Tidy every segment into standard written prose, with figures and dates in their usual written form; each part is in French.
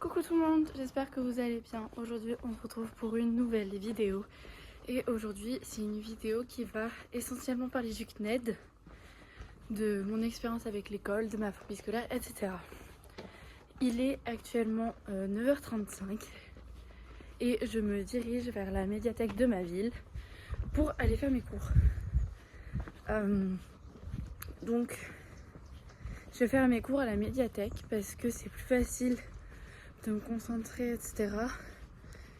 Coucou tout le monde, j'espère que vous allez bien. Aujourd'hui on se retrouve pour une nouvelle vidéo. Et aujourd'hui c'est une vidéo qui va essentiellement parler du CNED, de mon expérience avec l'école, de ma phobie scolaire, etc. Il est actuellement 9h35 et je me dirige vers la médiathèque de ma ville pour aller faire mes cours. Donc je vais faire mes cours à la médiathèque parce que c'est plus facile de me concentrer, etc.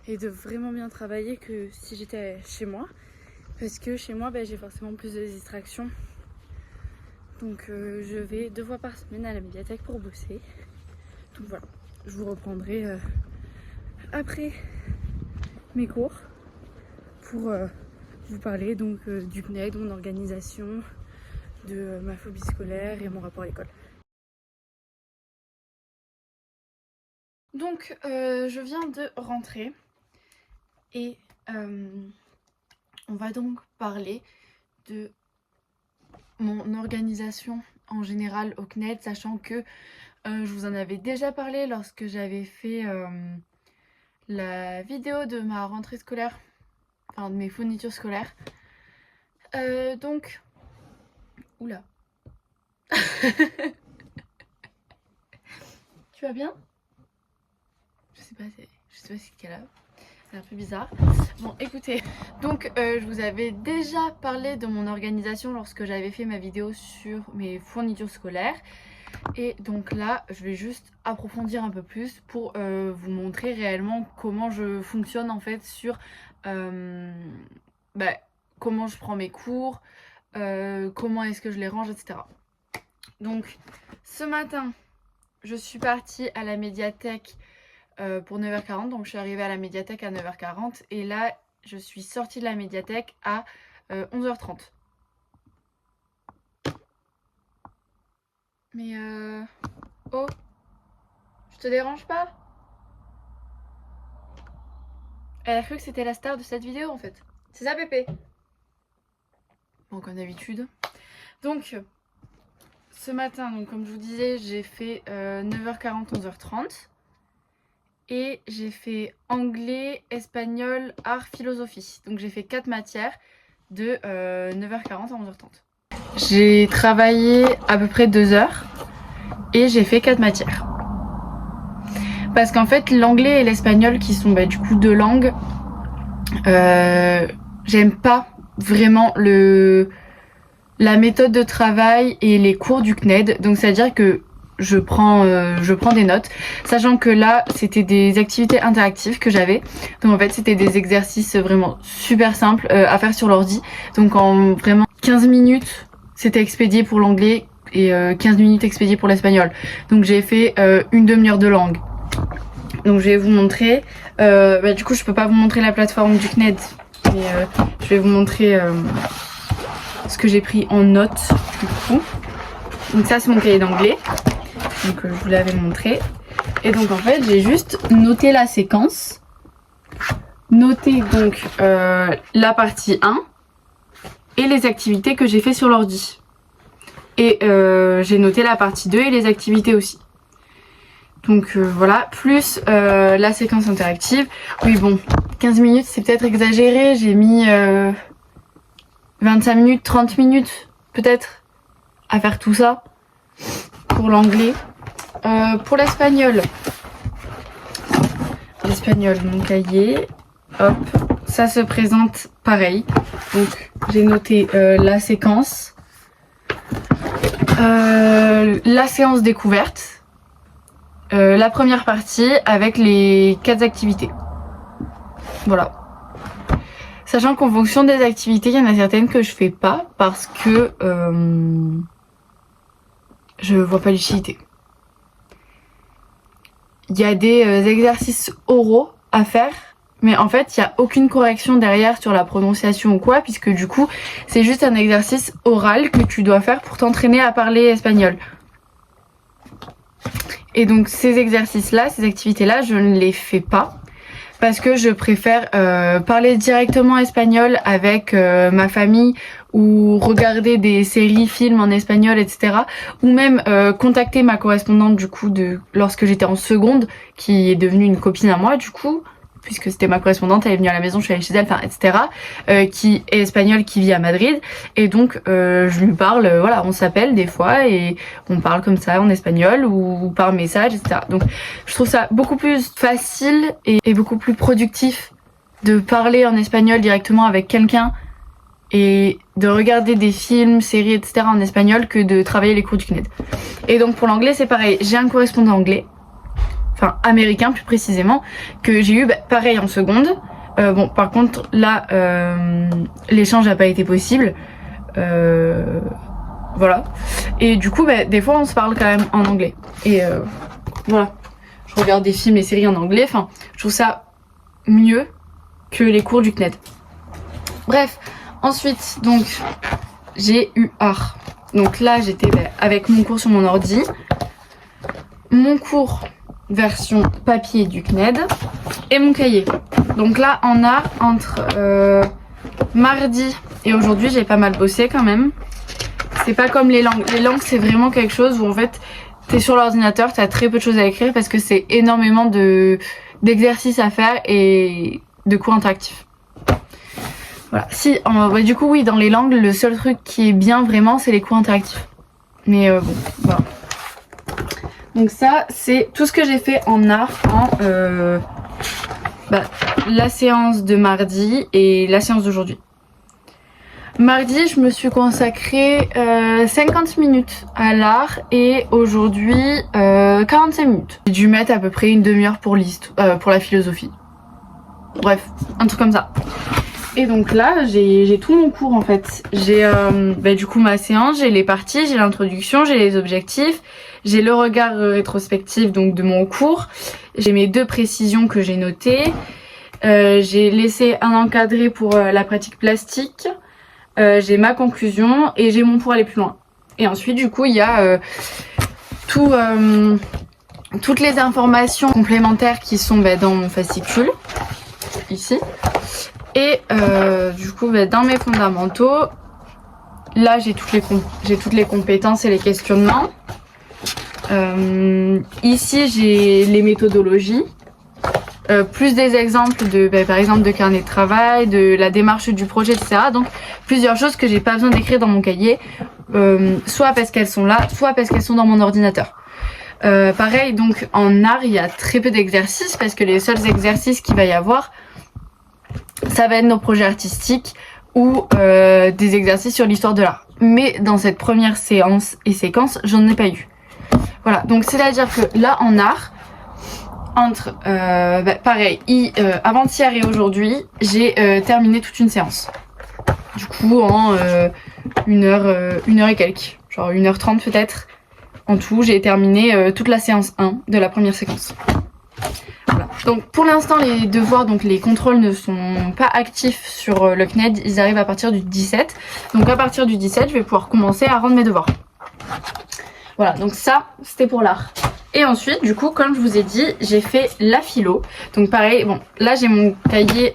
et de vraiment bien travailler que si j'étais chez moi, parce que chez moi j'ai forcément plus de distractions, donc je vais 2 fois par semaine à la médiathèque pour bosser. Donc voilà, je vous reprendrai après mes cours pour vous parler donc du CNED, de mon organisation, de ma phobie scolaire et mon rapport à l'école. Donc je viens de rentrer et on va donc parler de mon organisation en général au CNED, sachant que je vous en avais déjà parlé lorsque j'avais fait la vidéo de ma rentrée scolaire, enfin de mes fournitures scolaires. Donc, oula. Tu vas bien? Je sais pas si c'est là. C'est un peu bizarre. Bon, écoutez, donc je vous avais déjà parlé de mon organisation lorsque j'avais fait ma vidéo sur mes fournitures scolaires. Et donc là, je vais juste approfondir un peu plus pour vous montrer réellement comment je fonctionne en fait sur comment je prends mes cours, comment est-ce que je les range, etc. Donc ce matin, je suis partie à la médiathèque pour 9h40, donc je suis arrivée à la médiathèque à 9h40 et là je suis sortie de la médiathèque à 11h30. Mais oh, je te dérange pas? Elle a cru que c'était la star de cette vidéo en fait. C'est ça Pépé? Bon, comme d'habitude. Donc ce matin, donc comme je vous disais, j'ai fait 9h40, 11h30. Et j'ai fait anglais, espagnol, art, philosophie. Donc j'ai fait 4 matières de 9h40 à 11h30. J'ai travaillé à peu près 2 heures et j'ai fait 4 matières. Parce qu'en fait l'anglais et l'espagnol qui sont du coup 2 langues, j'aime pas vraiment la méthode de travail et les cours du CNED. Donc c'est à dire que je prends des notes, sachant que là c'était des activités interactives que j'avais, donc en fait c'était des exercices vraiment super simples à faire sur l'ordi, donc en vraiment 15 minutes c'était expédié pour l'anglais et 15 minutes expédié pour l'espagnol, donc j'ai fait une demi-heure de langue. Donc je vais vous montrer, du coup je peux pas vous montrer la plateforme du CNED, mais je vais vous montrer ce que j'ai pris en notes du coup. Donc ça c'est mon cahier d'anglais. Donc je vous l'avais montré. Et donc en fait j'ai juste noté la séquence. Noté donc la partie 1 et les activités que j'ai fait sur l'ordi. Et j'ai noté la partie 2 et les activités aussi. Donc voilà, plus la séquence interactive. Oui bon, 15 minutes c'est peut-être exagéré. J'ai mis 25 minutes, 30 minutes peut-être à faire tout ça pour l'anglais. Pour l'espagnol, mon cahier, hop, ça se présente pareil. Donc j'ai noté la séquence, la séance découverte, la première partie avec les 4 activités. Voilà. Sachant qu'en fonction des activités, il y en a certaines que je fais pas parce que je vois pas l'utilité. Il y a des exercices oraux à faire, mais en fait il n'y a aucune correction derrière sur la prononciation ou quoi, puisque du coup c'est juste un exercice oral que tu dois faire pour t'entraîner à parler espagnol. Et donc ces exercices là, ces activités là, je ne les fais pas parce que je préfère parler directement espagnol avec ma famille ou regarder des séries, films en espagnol, etc. Ou même contacter ma correspondante du coup lorsque j'étais en seconde, qui est devenue une copine à moi du coup, puisque c'était ma correspondante, elle est venue à la maison, je suis allée chez elle, enfin etc. Qui est espagnole, qui vit à Madrid, et donc je lui parle, voilà, on s'appelle des fois et on parle comme ça en espagnol ou par message, etc. Donc je trouve ça beaucoup plus facile et beaucoup plus productif de parler en espagnol directement avec quelqu'un et de regarder des films, séries, etc. en espagnol que de travailler les cours du CNED. Et donc pour l'anglais c'est pareil, j'ai un correspondant anglais, enfin américain plus précisément, que j'ai eu pareil en seconde. Bon par contre là l'échange n'a pas été possible, voilà, et du coup des fois on se parle quand même en anglais et voilà, je regarde des films et séries en anglais, enfin je trouve ça mieux que les cours du CNED. Bref, ensuite donc j'ai eu art, donc là j'étais avec mon cours sur mon ordi, mon cours version papier du CNED et mon cahier. Donc là on a entre mardi et aujourd'hui j'ai pas mal bossé quand même. C'est pas comme les langues. Les langues c'est vraiment quelque chose où en fait t'es sur l'ordinateur, t'as très peu de choses à écrire parce que c'est énormément d'exercices à faire et de cours interactifs. Voilà. Si, du coup oui, dans les langues le seul truc qui est bien vraiment c'est les cours interactifs. Mais bon, voilà. Donc ça, c'est tout ce que j'ai fait en art en la séance de mardi et la séance d'aujourd'hui. Mardi, je me suis consacrée 50 minutes à l'art et aujourd'hui 45 minutes. J'ai dû mettre à peu près une demi-heure pour la philosophie. Bref, un truc comme ça. Et donc là, j'ai tout mon cours en fait. J'ai du coup ma séance, j'ai les parties, j'ai l'introduction, j'ai les objectifs, j'ai le regard rétrospectif donc de mon cours, j'ai mes 2 précisions que j'ai notées, j'ai laissé un encadré pour la pratique plastique, j'ai ma conclusion et j'ai mon pour aller plus loin. Et ensuite du coup il y a toutes les informations complémentaires qui sont dans mon fascicule, ici. Et du coup dans mes fondamentaux, là j'ai toutes les compétences et les questionnements. Ici j'ai les méthodologies, plus des exemples de par exemple de carnet de travail, de la démarche du projet, etc. Donc plusieurs choses que j'ai pas besoin d'écrire dans mon cahier, soit parce qu'elles sont là, soit parce qu'elles sont dans mon ordinateur. Pareil, donc en art il y a très peu d'exercices parce que les seuls exercices qu'il va y avoir ça va être nos projets artistiques ou des exercices sur l'histoire de l'art. Mais dans cette première séance et séquence, j'en ai pas eu. Voilà, donc c'est à dire que là en art, entre pareil, avant-hier et aujourd'hui, j'ai terminé toute une séance. Du coup en 1h et quelques, genre 1h30 peut-être. En tout, j'ai terminé toute la séance 1 de la première séquence. Voilà. Donc pour l'instant les devoirs, donc les contrôles ne sont pas actifs sur le CNED, ils arrivent à partir du 17. Donc à partir du 17 je vais pouvoir commencer à rendre mes devoirs. Voilà, donc ça c'était pour l'art. Et ensuite du coup comme je vous ai dit j'ai fait la philo. Donc pareil, bon là j'ai mon cahier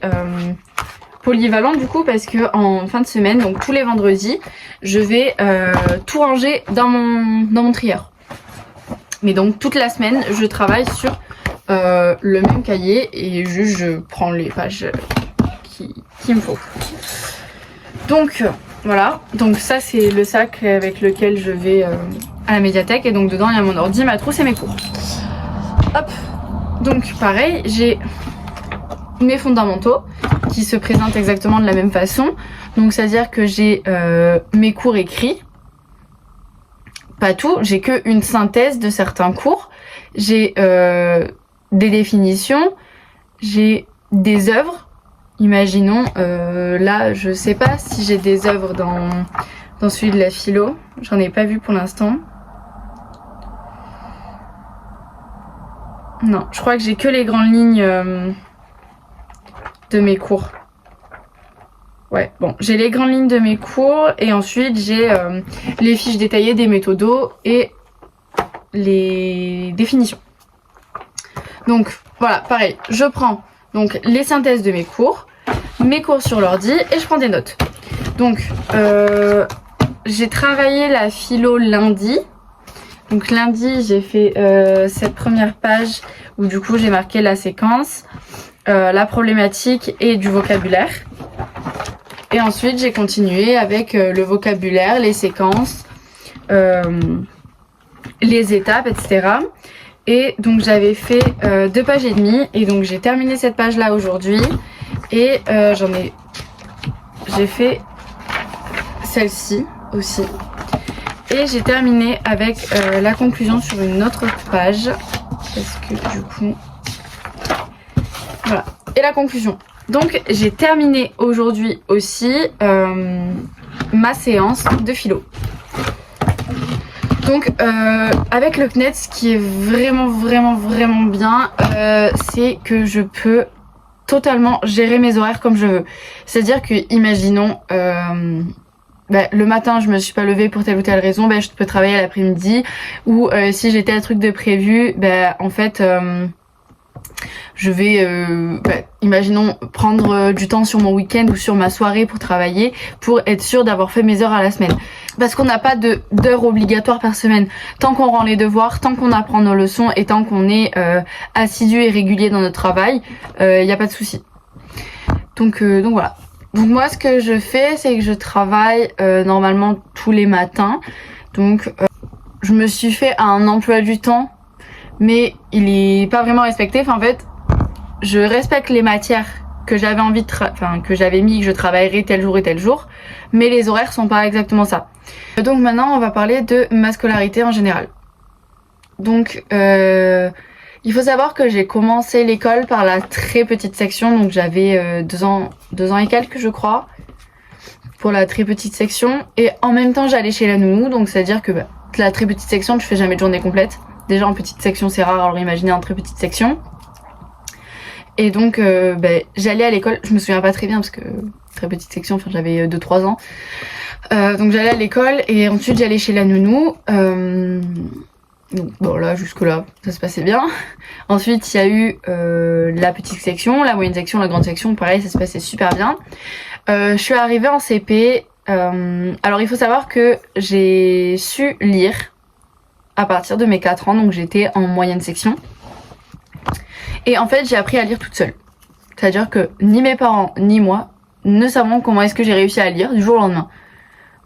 polyvalent du coup parce que en fin de semaine, donc tous les vendredis, je vais tout ranger dans mon trieur. Mais donc toute la semaine je travaille sur le même cahier et juste je prends les pages qu'il me faut. Donc voilà, donc ça c'est le sac avec lequel je vais à la médiathèque et donc dedans il y a mon ordi, ma trousse et mes cours. Hop, donc pareil, j'ai mes fondamentaux qui se présentent exactement de la même façon. Donc c'est à dire que j'ai mes cours écrits, pas tout, j'ai que une synthèse de certains cours, j'ai des définitions, j'ai des œuvres. Imaginons, là je sais pas si j'ai des œuvres dans celui de la philo, j'en ai pas vu pour l'instant. Non, je crois que j'ai que les grandes lignes de mes cours. Ouais, bon, j'ai les grandes lignes de mes cours et ensuite j'ai les fiches détaillées des méthodos et les définitions. Donc voilà, pareil, je prends Donc les synthèses de mes cours sur l'ordi et je prends des notes. Donc j'ai travaillé la philo lundi. Donc lundi j'ai fait cette première page où du coup j'ai marqué la séquence, la problématique et du vocabulaire. Et ensuite j'ai continué avec le vocabulaire, les séquences, les étapes, etc. Et donc j'avais fait 2 pages et demie et donc j'ai terminé cette page là aujourd'hui et j'ai fait celle-ci aussi. Et j'ai terminé avec la conclusion sur une autre page parce que du coup voilà. Et la conclusion. Donc j'ai terminé aujourd'hui aussi ma séance de philo. Donc avec le CNED, ce qui est vraiment bien, c'est que je peux totalement gérer mes horaires comme je veux. C'est-à-dire que imaginons le matin je me suis pas levée pour telle ou telle raison, je peux travailler à l'après-midi, ou si j'ai tel truc de prévu, en fait je vais, imaginons, prendre du temps sur mon week-end ou sur ma soirée pour travailler, pour être sûre d'avoir fait mes heures à la semaine. Parce qu'on n'a pas d'heures obligatoires par semaine. Tant qu'on rend les devoirs, tant qu'on apprend nos leçons et tant qu'on est assidu et régulier dans notre travail, il n'y a pas de souci. Donc voilà. Donc moi ce que je fais, c'est que je travaille normalement tous les matins. Donc je me suis fait un emploi du temps, mais il est pas vraiment respecté. Enfin en fait, je respecte les matières que j'avais envie de que j'avais mis que je travaillerais tel jour et tel jour, mais les horaires sont pas exactement ça. Donc maintenant on va parler de ma scolarité en général. Donc il faut savoir que j'ai commencé l'école par la très petite section, donc j'avais 2 ans et quelques je crois, pour la très petite section, et en même temps j'allais chez la nounou, donc c'est à dire que la très petite section tu fais jamais de journée complète. Déjà en petite section c'est rare, alors imaginez en très petite section. Et donc j'allais à l'école, je me souviens pas très bien parce que très petite section, enfin j'avais 2-3 ans. Donc j'allais à l'école et ensuite j'allais chez la nounou. Donc bon là jusque là ça se passait bien. Ensuite il y a eu la petite section, la moyenne section, la grande section, pareil ça se passait super bien. Je suis arrivée en CP. Alors il faut savoir que j'ai su lire à partir de mes 4 ans, donc j'étais en moyenne section. Et en fait j'ai appris à lire toute seule. C'est-à-dire que ni mes parents ni moi ne savons comment est-ce que j'ai réussi à lire du jour au lendemain.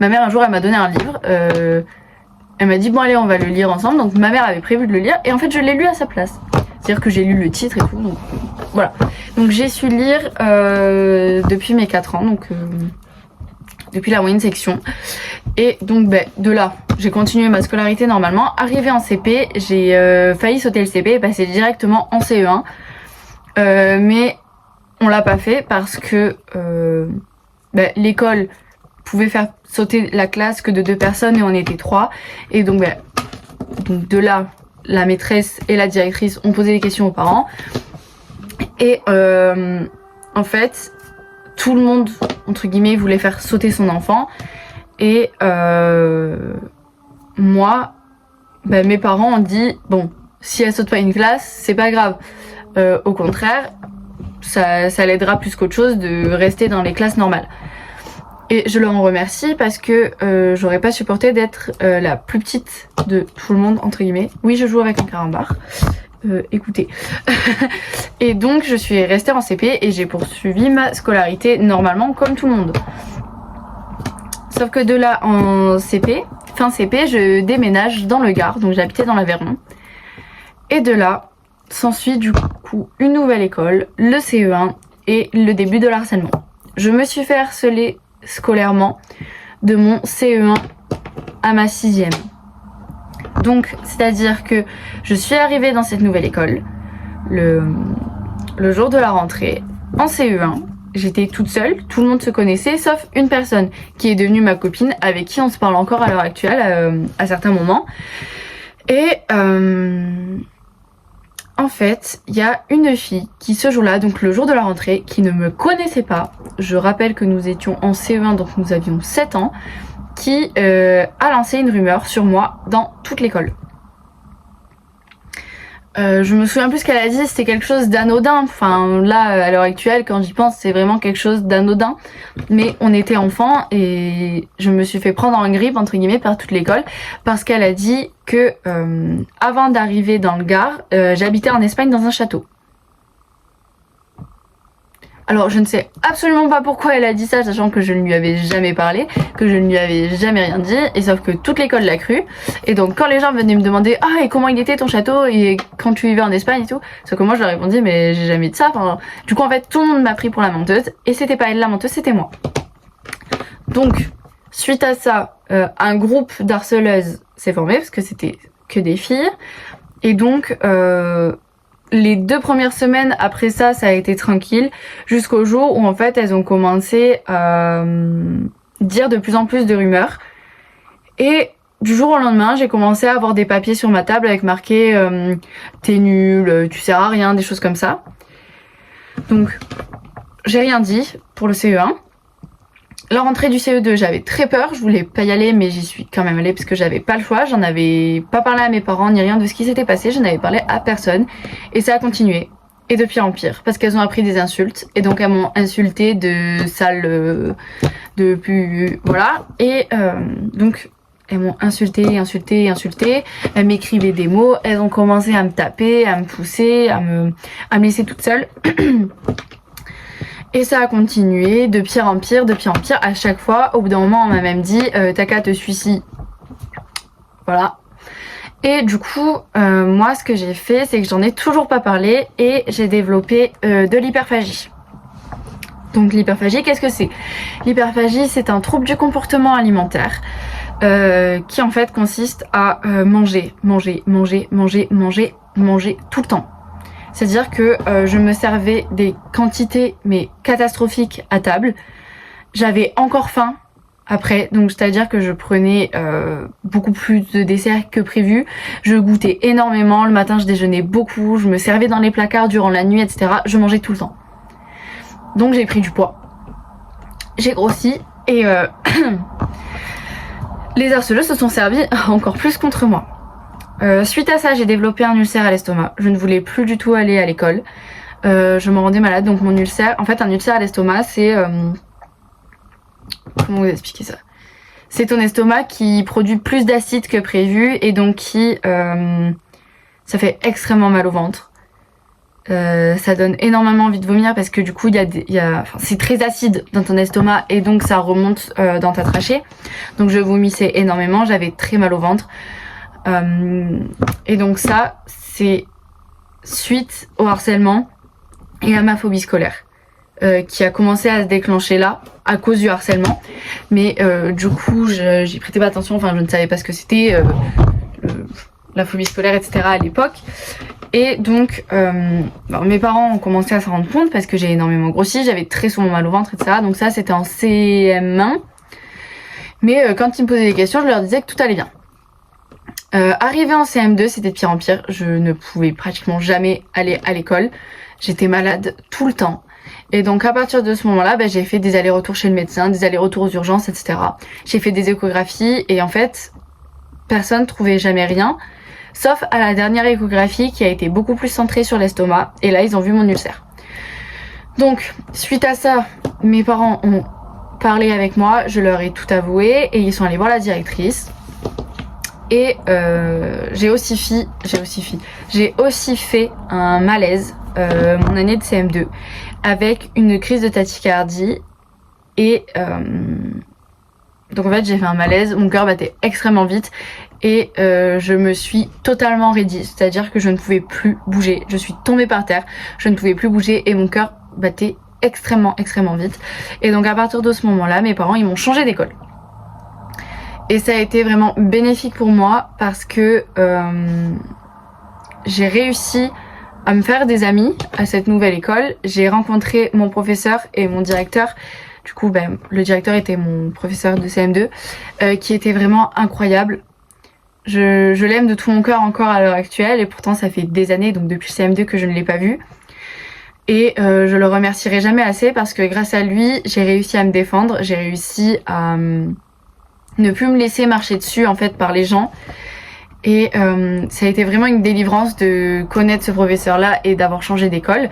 Ma mère un jour elle m'a donné un livre, elle m'a dit bon allez on va le lire ensemble, donc ma mère avait prévu de le lire et en fait je l'ai lu à sa place. C'est-à-dire que j'ai lu le titre et tout, donc voilà. Donc j'ai su lire depuis mes 4 ans, donc depuis la moyenne section. Et donc de là, j'ai continué ma scolarité normalement. Arrivée en CP, j'ai failli sauter le CP et passer directement en CE1. Mais on l'a pas fait parce que l'école pouvait faire sauter la classe que de 2 personnes et on était 3. Et donc de là, la maîtresse et la directrice ont posé des questions aux parents. Et en fait, tout le monde, entre guillemets, voulait faire sauter son enfant. Et moi, mes parents ont dit, bon, si elle saute pas une classe, c'est pas grave. Au contraire, ça l'aidera plus qu'autre chose de rester dans les classes normales. Et je leur en remercie parce que j'aurais pas supporté d'être la plus petite de tout le monde, entre guillemets. Oui, je joue avec un carambar. Écoutez. Et donc je suis restée en CP et j'ai poursuivi ma scolarité normalement comme tout le monde. Sauf que de là en CP, fin CP, je déménage dans le Gard, donc j'habitais dans l'Aveyron. Et de là s'ensuit du coup une nouvelle école, le CE1 et le début de l'harcèlement. Je me suis fait harceler scolairement de mon CE1 à ma 6e. Donc c'est à dire que je suis arrivée dans cette nouvelle école le jour de la rentrée en CE1. J'étais toute seule, tout le monde se connaissait sauf une personne qui est devenue ma copine, avec qui on se parle encore à l'heure actuelle à certains moments. Et en fait il y a une fille qui ce jour-là, donc le jour de la rentrée, qui ne me connaissait pas. Je rappelle que nous étions en CE1, donc nous avions 7 ans, qui a lancé une rumeur sur moi dans toute l'école. Je me souviens plus ce qu'elle a dit, c'était quelque chose d'anodin. Enfin là, à l'heure actuelle, quand j'y pense, c'est vraiment quelque chose d'anodin. Mais on était enfants et je me suis fait prendre en grippe, entre guillemets, par toute l'école. Parce qu'elle a dit que avant d'arriver dans le Gard, j'habitais en Espagne dans un château. Alors je ne sais absolument pas pourquoi elle a dit ça, sachant que je ne lui avais jamais parlé, que je ne lui avais jamais rien dit, et sauf que toute l'école l'a cru. Et donc quand les gens venaient me demander « Ah, et comment il était ton château et quand tu vivais en Espagne et tout ?» Sauf que moi je leur répondis « Mais j'ai jamais dit ça. » Enfin, du coup en fait tout le monde m'a pris pour la menteuse, et c'était pas elle la menteuse, c'était moi. Donc suite à ça, un groupe d'harceleuses s'est formé, parce que c'était que des filles, et donc... les 2 premières semaines après ça, ça a été tranquille, jusqu'au jour où en fait elles ont commencé à dire de plus en plus de rumeurs. Et du jour au lendemain, j'ai commencé à avoir des papiers sur ma table avec marqué t'es nul, tu sers à rien, des choses comme ça. Donc j'ai rien dit pour le CE1. La rentrée du CE2, j'avais très peur, je voulais pas y aller, mais j'y suis quand même allée parce que j'avais pas le choix. J'en avais pas parlé à mes parents ni rien de ce qui s'était passé, je n'avais parlé à personne. Et ça a continué. Et de pire en pire, parce qu'elles ont appris des insultes. Et donc elles m'ont insulté de sale, de plus... Voilà. Et donc elles m'ont insulté. Elles m'écrivaient des mots, elles ont commencé à me taper, à me pousser, à me laisser toute seule. Et ça a continué de pire en pire, à chaque fois. Au bout d'un moment, on m'a même dit t'as qu'à te suicider. Voilà. Et du coup, moi, ce que j'ai fait, c'est que j'en ai toujours pas parlé et j'ai développé de l'hyperphagie. Donc l'hyperphagie, qu'est-ce que c'est? L'hyperphagie, c'est un trouble du comportement alimentaire qui en fait consiste à manger tout le temps. C'est-à-dire que je me servais des quantités mais catastrophiques à table. J'avais encore faim après, donc c'est-à-dire que je prenais beaucoup plus de desserts que prévu. Je goûtais énormément, le matin je déjeunais beaucoup, je me servais dans les placards durant la nuit, etc. Je mangeais tout le temps. Donc j'ai pris du poids. J'ai grossi et les harceleurs se sont servis encore plus contre moi. Suite à ça, j'ai développé un ulcère à l'estomac. Je ne voulais plus du tout aller à l'école. Je me rendais malade, donc mon ulcère... En fait, un ulcère à l'estomac, c'est... Comment vous expliquer ça? C'est ton estomac qui produit plus d'acide que prévu et donc qui... ça fait extrêmement mal au ventre. Ça donne énormément envie de vomir parce que du coup, enfin, c'est très acide dans ton estomac et donc ça remonte dans ta trachée. Donc je vomissais énormément, j'avais très mal au ventre. Et donc ça, c'est suite au harcèlement et à ma phobie scolaire qui a commencé à se déclencher là à cause du harcèlement. Mais du coup, j'y prêtais pas attention, enfin je ne savais pas ce que c'était la phobie scolaire, etc. à l'époque. Et donc mes parents ont commencé à s'en rendre compte parce que j'ai énormément grossi, j'avais très souvent mal au ventre, etc. Donc ça, c'était en CM1. Mais quand ils me posaient des questions, je leur disais que tout allait bien. Arrivé en CM2, c'était de pire en pire. Je ne pouvais pratiquement jamais aller à l'école. J'étais malade tout le temps. Et donc à partir de ce moment-là, j'ai fait des allers-retours chez le médecin, des allers-retours aux urgences, etc. J'ai fait des échographies et en fait, personne trouvait jamais rien. Sauf à la dernière échographie qui a été beaucoup plus centrée sur l'estomac. Et là, ils ont vu mon ulcère. Donc, suite à ça, mes parents ont parlé avec moi. Je leur ai tout avoué et ils sont allés voir la directrice. Et j'ai aussi fait un malaise mon année de CM2 avec une crise de tachycardie et donc en fait j'ai fait un malaise, mon cœur battait extrêmement vite et je me suis totalement raidie, c'est-à-dire que je ne pouvais plus bouger, je suis tombée par terre, je ne pouvais plus bouger et mon cœur battait extrêmement vite. Et donc à partir de ce moment-là, mes parents ils m'ont changé d'école. Et ça a été vraiment bénéfique pour moi parce que j'ai réussi à me faire des amis à cette nouvelle école. J'ai rencontré mon professeur et mon directeur. Du coup, le directeur était mon professeur de CM2 qui était vraiment incroyable. Je l'aime de tout mon cœur encore à l'heure actuelle et pourtant ça fait des années, donc depuis le CM2 que je ne l'ai pas vu. Et je le remercierai jamais assez parce que grâce à lui, j'ai réussi à me défendre, j'ai réussi à ne plus me laisser marcher dessus en fait par les gens Et ça a été vraiment une délivrance de connaître ce professeur-là et d'avoir changé d'école.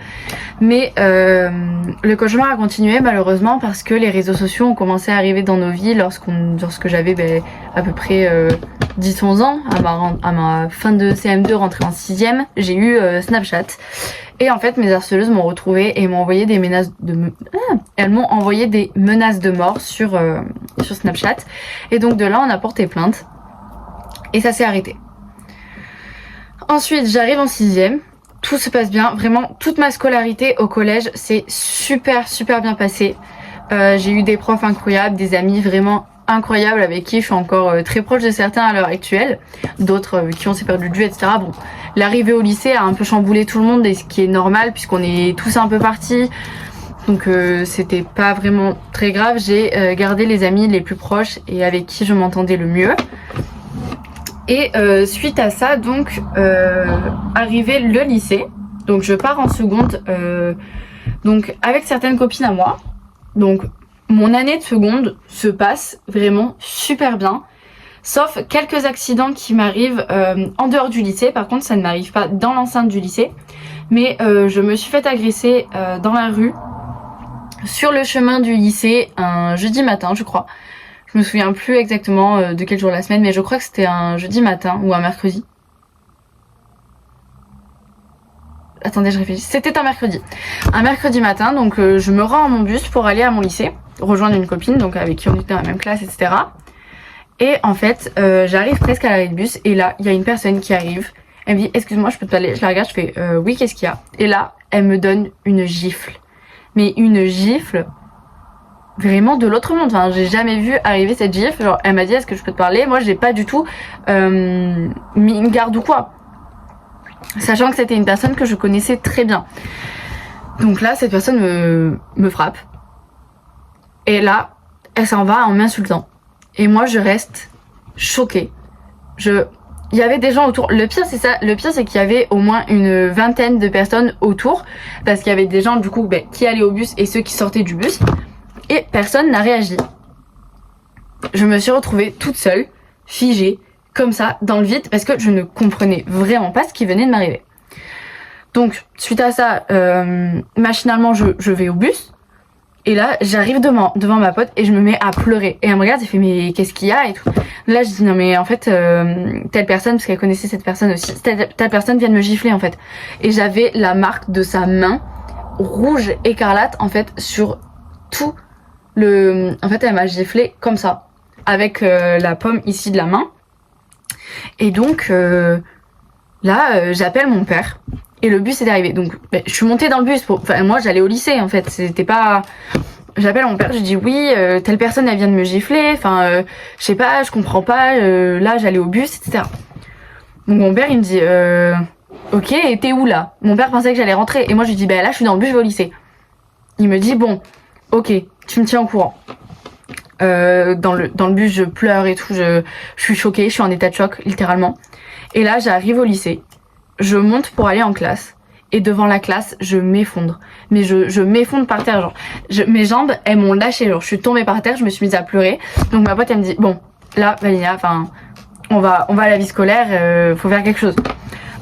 Mais le cauchemar a continué malheureusement parce que les réseaux sociaux ont commencé à arriver dans nos vies lorsque j'avais à peu près 10-11 ans, à ma fin de CM2 rentrée en 6ème, j'ai eu Snapchat. Et en fait mes harceleuses m'ont retrouvée et m'ont envoyé des menaces elles m'ont envoyé des menaces de mort sur Snapchat. Et donc de là on a porté plainte. Et ça s'est arrêté. Ensuite, j'arrive en 6ème. Tout se passe bien. Vraiment, toute ma scolarité au collège s'est super bien passée. J'ai eu des profs incroyables, des amis vraiment incroyables avec qui je suis encore très proche de certains à l'heure actuelle. D'autres qui ont séparé de vue, etc. Bon, l'arrivée au lycée a un peu chamboulé tout le monde, et ce qui est normal puisqu'on est tous un peu partis. Donc c'était pas vraiment très grave. J'ai gardé les amis les plus proches et avec qui je m'entendais le mieux. Et suite à ça, donc, arrivé le lycée, donc je pars en seconde, donc avec certaines copines à moi. Donc mon année de seconde se passe vraiment super bien, sauf quelques accidents qui m'arrivent en dehors du lycée. Par contre, ça ne m'arrive pas dans l'enceinte du lycée, mais je me suis fait agresser dans la rue, sur le chemin du lycée, un jeudi matin, je crois. Je me souviens plus exactement de quel jour de la semaine, mais je crois que c'était un jeudi matin ou un mercredi. Attendez, je réfléchis. C'était un mercredi. Un mercredi matin, donc je me rends à mon bus pour aller à mon lycée, rejoindre une copine, donc avec qui on était dans la même classe, etc. Et en fait, j'arrive presque à l'arrêt de bus, et là, il y a une personne qui arrive. Elle me dit, excuse-moi, je peux te parler? Je la regarde, je fais, oui, qu'est-ce qu'il y a? Et là, elle me donne une gifle. Mais une gifle vraiment de l'autre monde. Enfin, j'ai jamais vu arriver cette gifle. Genre, elle m'a dit, est-ce que je peux te parler? Moi, j'ai pas du tout mis une garde ou quoi. Sachant que c'était une personne que je connaissais très bien. Donc là, cette personne me frappe. Et là, elle s'en va en m'insultant. Et moi, je reste choquée. Il y avait des gens autour. Le pire, c'est ça. Le pire, c'est qu'il y avait au moins une vingtaine de personnes autour. Parce qu'il y avait des gens, du coup, qui allaient au bus et ceux qui sortaient du bus. Et personne n'a réagi. Je me suis retrouvée toute seule, figée, comme ça, dans le vide, parce que je ne comprenais vraiment pas ce qui venait de m'arriver. Donc, suite à ça, machinalement, je vais au bus. Et là, j'arrive devant ma pote et je me mets à pleurer. Et elle me regarde, elle fait, mais qu'est-ce qu'il y a et tout. Là, je dis, non mais en fait, telle personne, parce qu'elle connaissait cette personne aussi, telle personne vient de me gifler en fait. Et j'avais la marque de sa main, rouge écarlate, en fait, sur tout en fait, elle m'a giflé comme ça, avec la paume ici de la main. Et donc là, j'appelle mon père et le bus est arrivé. Donc je suis montée dans le bus moi j'allais au lycée en fait, c'était pas. J'appelle mon père, je dis oui, telle personne elle vient de me gifler, enfin je sais pas, je comprends pas, là j'allais au bus, etc. Donc mon père il me dit ok, et t'es où là? Mon père pensait que j'allais rentrer et moi je lui dis bah là je suis dans le bus, je vais au lycée. Il me dit bon, ok, tu me tiens au courant. Dans le bus, je pleure et tout, je suis choquée, je suis en état de choc, littéralement. Et là, j'arrive au lycée, je monte pour aller en classe, et devant la classe, je m'effondre. Mais je m'effondre par terre, genre. Mes jambes, elles m'ont lâché, genre, je suis tombée par terre, je me suis mise à pleurer. Donc ma pote, elle me dit, bon, là, Vanilla, enfin, on va à la vie scolaire, faut faire quelque chose.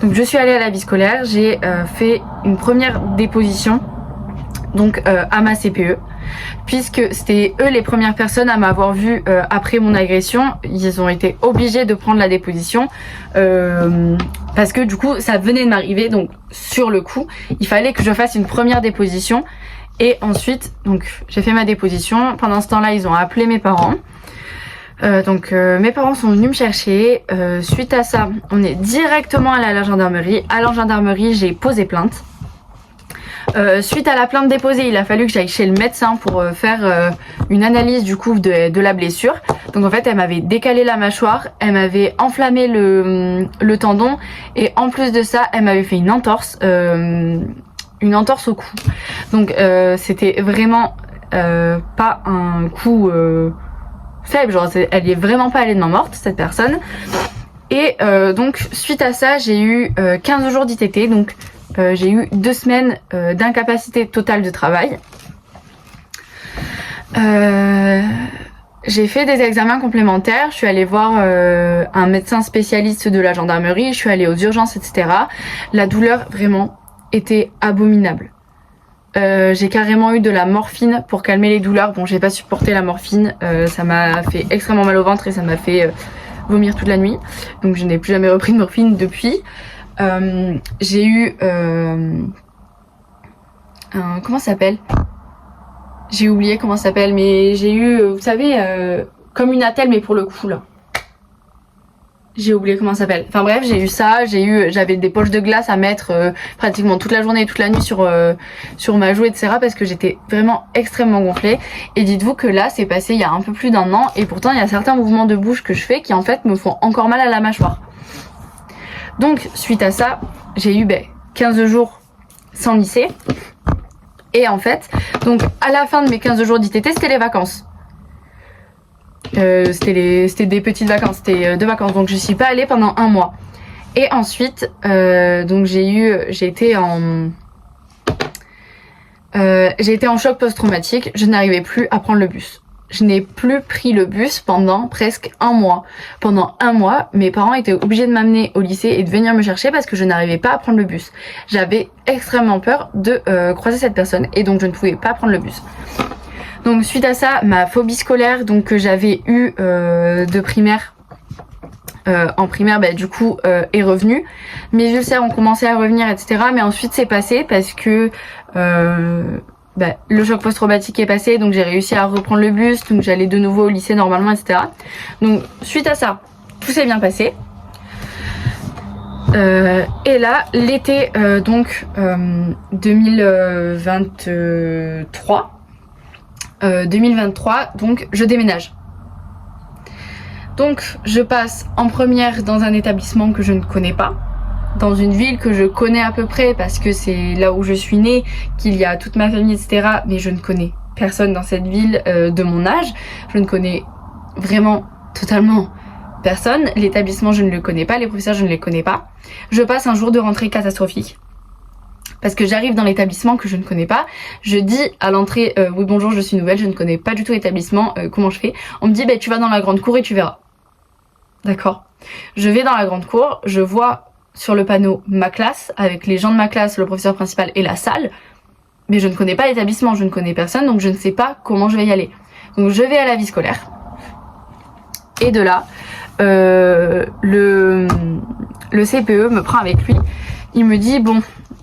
Donc je suis allée à la vie scolaire, j'ai fait une première déposition, donc à ma CPE. Puisque c'était eux les premières personnes à m'avoir vu après mon agression, ils ont été obligés de prendre la déposition parce que du coup ça venait de m'arriver, donc sur le coup il fallait que je fasse une première déposition et ensuite donc j'ai fait ma déposition. Pendant ce temps-là ils ont appelé mes parents. Mes parents sont venus me chercher. Suite à ça, on est directement allé à la gendarmerie. À la gendarmerie, j'ai posé plainte. Suite à la plainte déposée, il a fallu que j'aille chez le médecin pour faire une analyse du coup de la blessure. Donc en fait, elle m'avait décalé la mâchoire, elle m'avait enflammé le tendon et en plus de ça, elle m'avait fait une entorse au cou. Donc c'était vraiment pas un coup faible, genre elle est vraiment pas allée de main morte cette personne. Et donc suite à ça, j'ai eu 15 jours d'ITT, donc j'ai eu 2 semaines d'incapacité totale de travail. j'ai fait des examens complémentaires, je suis allée voir un médecin spécialiste de la gendarmerie, je suis allée aux urgences, etc. La douleur vraiment était abominable. J'ai carrément eu de la morphine pour calmer les douleurs. Bon, j'ai pas supporté la morphine, ça m'a fait extrêmement mal au ventre et ça m'a fait vomir toute la nuit. Donc je n'ai plus jamais repris de morphine depuis. J'ai eu comment ça s'appelle ? J'ai oublié comment ça s'appelle, mais j'ai eu, vous savez, comme une attelle, mais pour le cou là. J'ai oublié comment ça s'appelle. Enfin bref, j'ai eu ça, j'avais des poches de glace à mettre pratiquement toute la journée et toute la nuit sur ma joue, etc. parce que j'étais vraiment extrêmement gonflée. Et dites-vous que là, c'est passé il y a un peu plus d'1 an et pourtant il y a certains mouvements de bouche que je fais qui en fait me font encore mal à la mâchoire. Donc suite à ça, j'ai eu 15 jours sans lycée. Et en fait, donc à la fin de mes 15 jours d'ITT, c'était les vacances. C'était des petites vacances, c'était 2 vacances, donc je suis pas allée pendant 1 mois. Et ensuite, donc j'ai été en choc post-traumatique. Je n'arrivais plus à prendre le bus. Je n'ai plus pris le bus pendant presque 1 mois. Pendant 1 mois, mes parents étaient obligés de m'amener au lycée et de venir me chercher parce que je n'arrivais pas à prendre le bus. J'avais extrêmement peur de croiser cette personne et donc je ne pouvais pas prendre le bus. Donc suite à ça, ma phobie scolaire donc que j'avais eue de primaire, en primaire du coup est revenue. Mes ulcères ont commencé à revenir, etc. Mais ensuite c'est passé parce que le choc post-traumatique est passé, donc j'ai réussi à reprendre le bus, donc j'allais de nouveau au lycée normalement, etc. Donc suite à ça, tout s'est bien passé. Et là, l'été 2023, donc je déménage. Donc je passe en première dans un établissement que je ne connais pas, dans une ville que je connais à peu près parce que c'est là où je suis née, qu'il y a toute ma famille, etc. Mais je ne connais personne dans cette ville de mon âge. Je ne connais vraiment totalement personne. L'établissement, je ne le connais pas. Les professeurs, je ne les connais pas. Je passe un jour de rentrée catastrophique. Parce que j'arrive dans l'établissement que je ne connais pas. Je dis à l'entrée, oui bonjour, je suis nouvelle, je ne connais pas du tout l'établissement, comment je fais ? On me dit, tu vas dans la grande cour et tu verras. D'accord. Je vais dans la grande cour, je vois sur le panneau ma classe, avec les gens de ma classe, le professeur principal et la salle. Mais je ne connais pas l'établissement, je ne connais personne, donc je ne sais pas comment je vais y aller. Donc je vais à la vie scolaire. Et de là, le CPE me prend avec lui. Il me dit,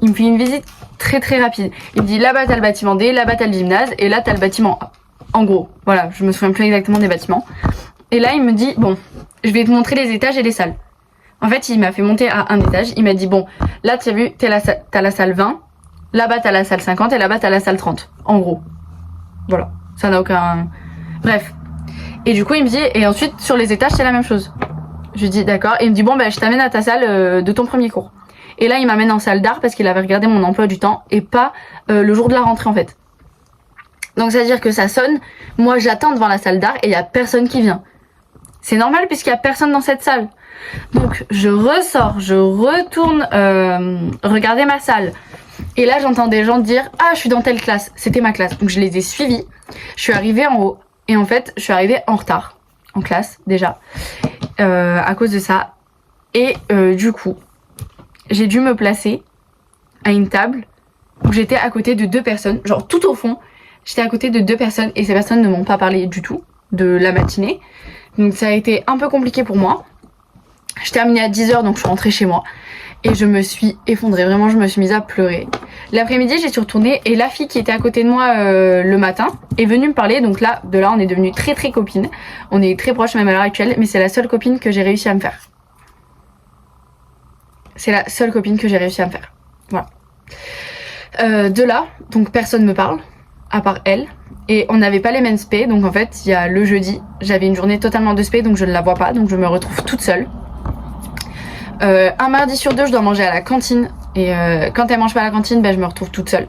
il me fait une visite très très rapide. Il me dit, là-bas t'as le bâtiment D, là-bas t'as le gymnase, et là t'as le bâtiment A. En gros, voilà, je me souviens plus exactement des bâtiments. Et là il me dit, je vais te montrer les étages et les salles. En fait, il m'a fait monter à un étage. Il m'a dit, là, tu as vu, t'as la salle 20. Là-bas, t'as la salle 50. Et là-bas, t'as la salle 30. En gros. Voilà. Ça n'a aucun... Bref. Et du coup, il me dit, et ensuite, sur les étages, c'est la même chose. Je lui dis, d'accord. Et il me dit, je t'amène à ta salle de ton premier cours. Et là, il m'amène en salle d'art parce qu'il avait regardé mon emploi du temps et pas le jour de la rentrée, en fait. Donc, c'est-à-dire que ça sonne. Moi, j'attends devant la salle d'art et il y a personne qui vient. C'est normal puisqu'il y a personne dans cette salle. Donc je ressors, je retourne regarder ma salle. Et là j'entends des gens dire, ah je suis dans telle classe, c'était ma classe. Donc je les ai suivis, je suis arrivée en haut. Et en fait je suis arrivée en retard, en classe déjà, à cause de ça. Et du coup, j'ai dû me placer à une table où j'étais à côté de 2 personnes, genre tout au fond. J'étais à côté de 2 personnes et ces personnes ne m'ont pas parlé du tout de la matinée. Donc ça a été un peu compliqué pour moi. Je terminais à 10h, donc je suis rentrée chez moi. Et je me suis effondrée, vraiment je me suis mise à pleurer. L'après-midi j'y suis retournée et la fille qui était à côté de moi le matin est venue me parler. Donc là, de là on est devenues très très copines. On est très proches même à l'heure actuelle, mais c'est la seule copine que j'ai réussi à me faire. C'est la seule copine que j'ai réussi à me faire. Voilà. De là, donc personne me parle, à part elle. Et on n'avait pas les mêmes spé, donc en fait il y a le jeudi, j'avais une journée totalement de spé, donc je ne la vois pas, donc je me retrouve toute seule. Un mardi sur 2 je dois manger à la cantine et quand elle mange pas à la cantine je me retrouve toute seule.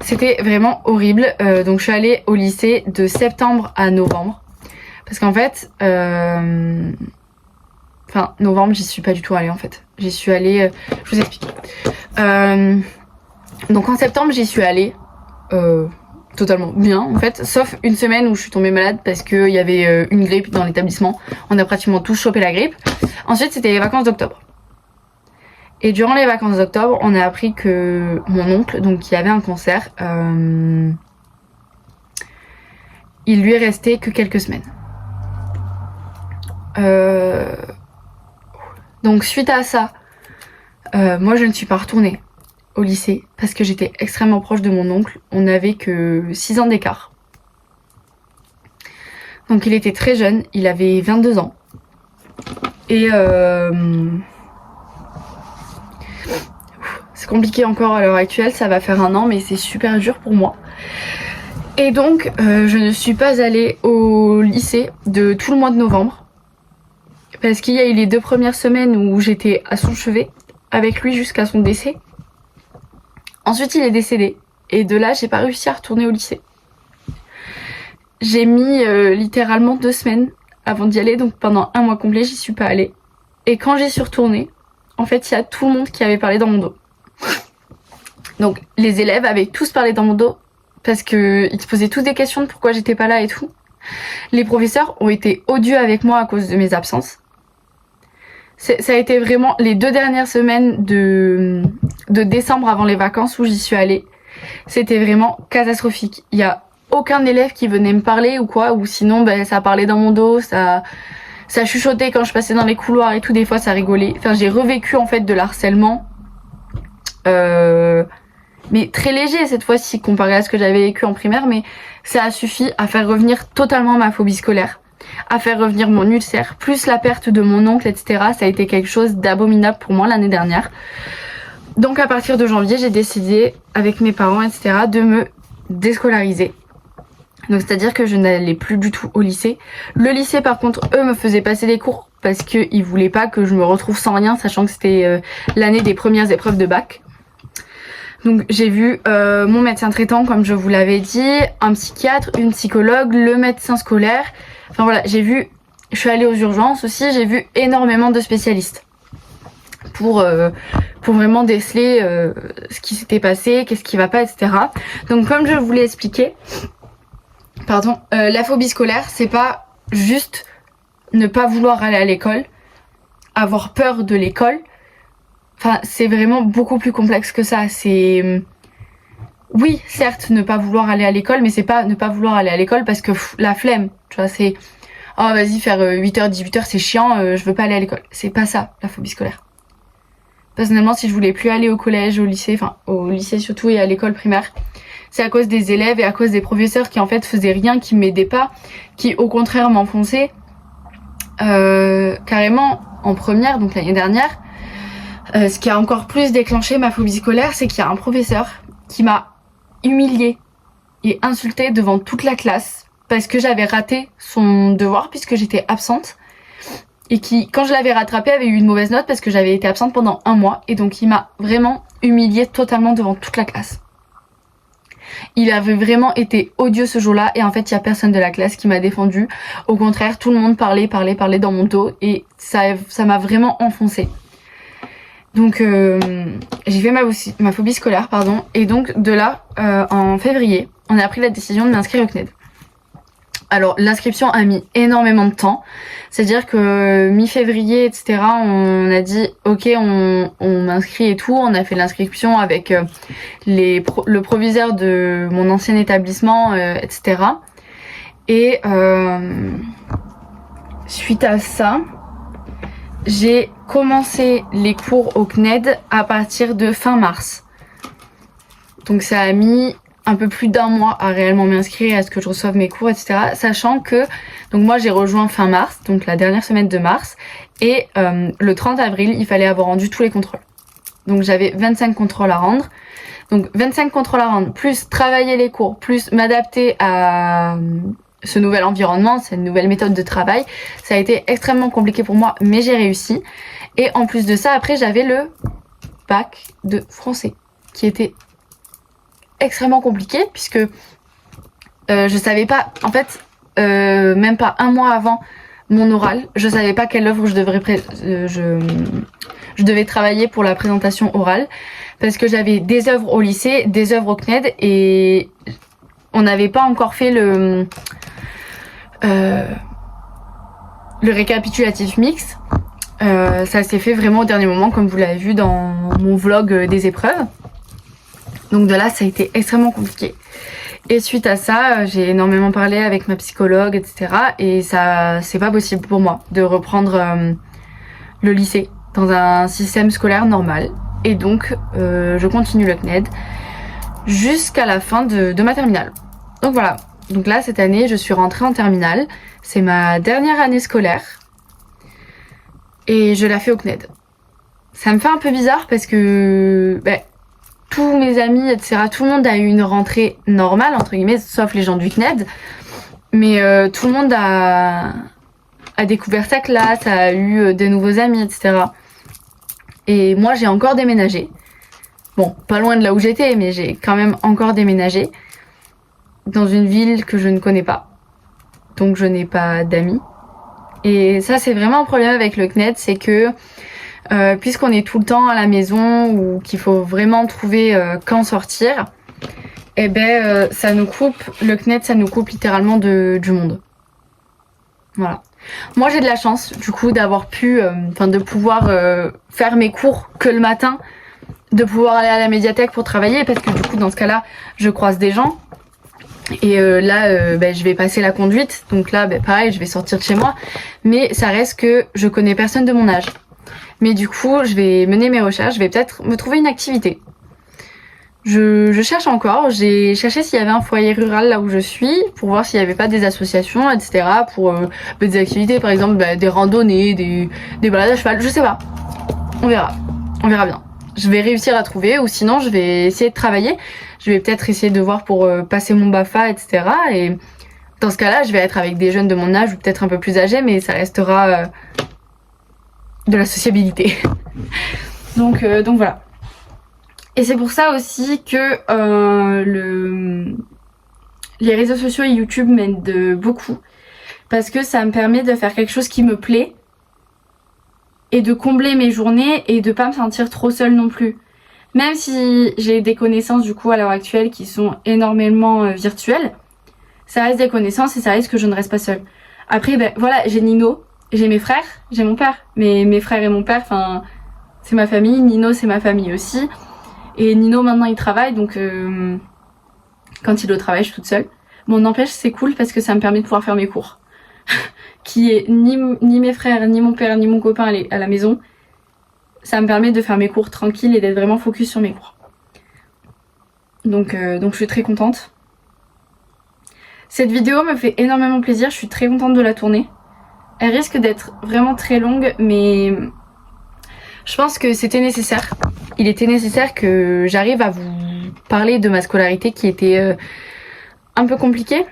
C'était vraiment horrible. Donc je suis allée au lycée de septembre à novembre parce qu'en fait novembre j'y suis pas du tout allée en fait. J'y suis allée, je vous explique. Donc en septembre j'y suis allée totalement bien en fait, sauf une semaine où je suis tombée malade parce qu'il y avait une grippe dans l'établissement. On a pratiquement tous chopé la grippe. Ensuite c'était les vacances d'octobre. Et durant les vacances d'octobre, on a appris que mon oncle, donc qui avait un cancer, il lui est resté que quelques semaines. Donc suite à ça, moi je ne suis pas retournée au lycée parce que j'étais extrêmement proche de mon oncle. On n'avait que 6 ans d'écart. Donc il était très jeune, il avait 22 ans. Et c'est compliqué encore à l'heure actuelle, ça va faire 1 an, mais c'est super dur pour moi. Et donc je ne suis pas allée au lycée de tout le mois de novembre. Parce qu'il y a eu les 2 premières semaines où j'étais à son chevet avec lui jusqu'à son décès. Ensuite il est décédé et de là j'ai pas réussi à retourner au lycée. J'ai mis littéralement 2 semaines avant d'y aller, donc pendant 1 mois complet j'y suis pas allée. Et quand j'y suis retournée, en fait il y a tout le monde qui avait parlé dans mon dos. Donc les élèves avaient tous parlé dans mon dos parce qu'ils se posaient tous des questions de pourquoi j'étais pas là et tout. Les professeurs ont été odieux avec moi à cause de mes absences. Ça a été vraiment les 2 dernières semaines de décembre avant les vacances où j'y suis allée. C'était vraiment catastrophique. Il y a aucun élève qui venait me parler ou quoi, ou sinon ben, ça parlait dans mon dos, ça chuchotait quand je passais dans les couloirs et tout, des fois ça rigolait. Enfin j'ai revécu en fait de l'harcèlement. Mais très léger cette fois-ci comparé à ce que j'avais vécu en primaire, mais ça a suffi à faire revenir totalement ma phobie scolaire, à faire revenir mon ulcère, plus la perte de mon oncle, etc. Ça a été quelque chose d'abominable pour moi l'année dernière. Donc à partir de janvier, j'ai décidé avec mes parents, etc. de me déscolariser. Donc c'est-à-dire que je n'allais plus du tout au lycée. Le lycée par contre, eux me faisaient passer des cours parce qu'ils voulaient pas que je me retrouve sans rien, sachant que c'était l'année des premières épreuves de bac. Donc j'ai vu mon médecin traitant comme je vous l'avais dit, un psychiatre, une psychologue, le médecin scolaire. Enfin voilà, je suis allée aux urgences aussi, j'ai vu énormément de spécialistes pour vraiment déceler ce qui s'était passé, qu'est-ce qui va pas, etc. Donc comme je vous l'ai expliqué, la phobie scolaire, c'est pas juste ne pas vouloir aller à l'école, avoir peur de l'école. Enfin, c'est vraiment beaucoup plus complexe que ça. C'est... Oui, certes, ne pas vouloir aller à l'école, mais c'est pas ne pas vouloir aller à l'école parce que la flemme, tu vois, c'est... Oh, vas-y, faire 8h, 18h, c'est chiant, je veux pas aller à l'école. C'est pas ça, la phobie scolaire. Personnellement, si je voulais plus aller au collège, au lycée, enfin, au lycée surtout et à l'école primaire, c'est à cause des élèves et à cause des professeurs qui, en fait, faisaient rien, qui m'aidaient pas, qui, au contraire, m'enfonçaient. Carrément, en première, donc l'année dernière, ce qui a encore plus déclenché ma phobie scolaire, c'est qu'il y a un professeur qui m'a humiliée et insultée devant toute la classe parce que j'avais raté son devoir puisque j'étais absente et qui, quand je l'avais rattrapé, avait eu une mauvaise note parce que j'avais été absente pendant 1 mois et donc il m'a vraiment humiliée totalement devant toute la classe. Il avait vraiment été odieux ce jour-là et en fait il y a personne de la classe qui m'a défendue. Au contraire, tout le monde parlait dans mon dos et ça m'a vraiment enfoncée. Donc j'ai fait ma phobie scolaire, pardon, et donc de là, en février, on a pris la décision de m'inscrire au CNED. Alors l'inscription a mis énormément de temps, c'est-à-dire que mi-février, etc., on a dit ok, on m'inscrit et tout, on a fait l'inscription avec le proviseur de mon ancien établissement, etc. Et suite à ça, j'ai commencé les cours au CNED à partir de fin mars. Donc ça a mis un peu plus d'1 mois à réellement m'inscrire, à ce que je reçoive mes cours, etc. Sachant que, donc moi j'ai rejoint fin mars, donc la dernière semaine de mars, et le 30 avril, il fallait avoir rendu tous les contrôles. Donc j'avais 25 contrôles à rendre. Donc 25 contrôles à rendre, plus travailler les cours, plus m'adapter à ce nouvel environnement, cette nouvelle méthode de travail. Ça a été extrêmement compliqué pour moi, mais j'ai réussi. Et en plus de ça, après j'avais le bac de français, qui était extrêmement compliqué, puisque je savais pas, en fait, même pas 1 mois avant mon oral, je savais pas quelle œuvre je devais travailler pour la présentation orale, parce que j'avais des œuvres au lycée, des œuvres au CNED, et on n'avait pas encore fait le récapitulatif mix. Ça s'est fait vraiment au dernier moment, comme vous l'avez vu dans mon vlog des épreuves. Donc de là, ça a été extrêmement compliqué. Et suite à ça, j'ai énormément parlé avec ma psychologue, etc. Et ça, c'est pas possible pour moi de reprendre le lycée dans un système scolaire normal. Et donc, je continue le CNED jusqu'à la fin de ma terminale. Donc voilà. Donc là, cette année, je suis rentrée en terminale. C'est ma dernière année scolaire. Et je la fais au CNED. Ça me fait un peu bizarre parce que tous mes amis, etc., tout le monde a eu une rentrée normale, entre guillemets, sauf les gens du CNED. Mais tout le monde a découvert sa classe, a eu de nouveaux amis, etc. Et moi, j'ai encore déménagé. Bon, pas loin de là où j'étais, mais j'ai quand même encore déménagé dans une ville que je ne connais pas. Donc je n'ai pas d'amis. Et ça, c'est vraiment un problème avec le CNED, c'est que puisqu'on est tout le temps à la maison ou qu'il faut vraiment trouver quand sortir, ça nous coupe, le CNED, ça nous coupe littéralement du monde. Voilà. Moi, j'ai de la chance, du coup, d'avoir pu, de pouvoir faire mes cours que le matin, de pouvoir aller à la médiathèque pour travailler, parce que du coup, dans ce cas-là, je croise des gens. Et je vais passer la conduite, donc là, pareil, je vais sortir de chez moi. Mais ça reste que je connais personne de mon âge. Mais du coup, je vais mener mes recherches, je vais peut-être me trouver une activité. Je cherche encore, j'ai cherché s'il y avait un foyer rural là où je suis, pour voir s'il n'y avait pas des associations, etc. pour des activités, par exemple des randonnées, des balades à cheval, je sais pas. On verra bien. Je vais réussir à trouver, ou sinon je vais essayer de travailler. Je vais peut-être essayer de voir pour passer mon BAFA, etc. Et dans ce cas-là, je vais être avec des jeunes de mon âge, ou peut-être un peu plus âgés, mais ça restera de la sociabilité. donc voilà. Et c'est pour ça aussi que les réseaux sociaux et YouTube m'aident beaucoup. Parce que ça me permet de faire quelque chose qui me plaît. Et de combler mes journées et de pas me sentir trop seule non plus. Même si j'ai des connaissances du coup à l'heure actuelle qui sont énormément virtuelles, ça reste des connaissances et ça reste que je ne reste pas seule. Après, voilà, j'ai Nino, j'ai mes frères, j'ai mon père. Mais mes frères et mon père, c'est ma famille. Nino, c'est ma famille aussi. Et Nino, maintenant, il travaille, donc quand il est au travail, je suis toute seule. Bon, n'empêche, c'est cool parce que ça me permet de pouvoir faire mes cours. Qui est ni mes frères, ni mon père, ni mon copain à la maison. Ça me permet de faire mes cours tranquilles et d'être vraiment focus sur mes cours. Donc je suis très contente. Cette vidéo me fait énormément plaisir, je suis très contente de la tourner. Elle risque d'être vraiment très longue, mais je pense que c'était nécessaire. Il était nécessaire que j'arrive à vous parler de ma scolarité qui était un peu compliquée.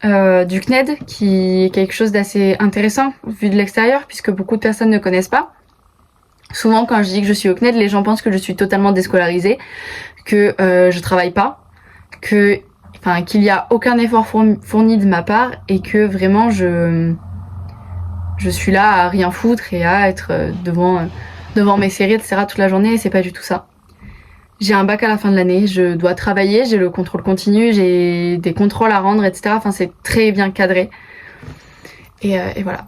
Du CNED, qui est quelque chose d'assez intéressant vu de l'extérieur, puisque beaucoup de personnes ne connaissent pas. Souvent, quand je dis que je suis au CNED, les gens pensent que je suis totalement déscolarisée, que je travaille pas, qu'il y a aucun effort fourni de ma part et que vraiment je suis là à rien foutre et à être devant mes séries, etc. toute la journée, et c'est pas du tout ça. J'ai un bac à la fin de l'année, je dois travailler, j'ai le contrôle continu, j'ai des contrôles à rendre, etc. C'est très bien cadré. Et voilà.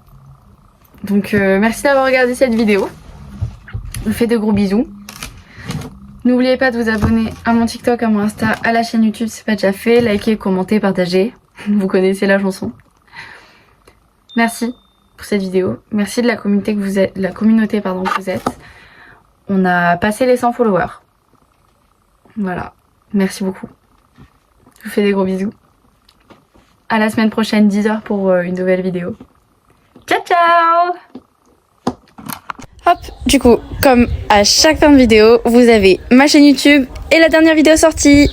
Donc merci d'avoir regardé cette vidéo. Je vous fais de gros bisous. N'oubliez pas de vous abonner à mon TikTok, à mon Insta, à la chaîne YouTube si c'est pas déjà fait. Likez, commentez, partagez. Vous connaissez la chanson. Merci pour cette vidéo. Merci de la communauté que vous êtes, que vous êtes. On a passé les 100 followers. Voilà. Merci beaucoup. Je vous fais des gros bisous. À la semaine prochaine, 10h pour une nouvelle vidéo. Ciao ciao! Hop, du coup, comme à chaque fin de vidéo, vous avez ma chaîne YouTube et la dernière vidéo sortie.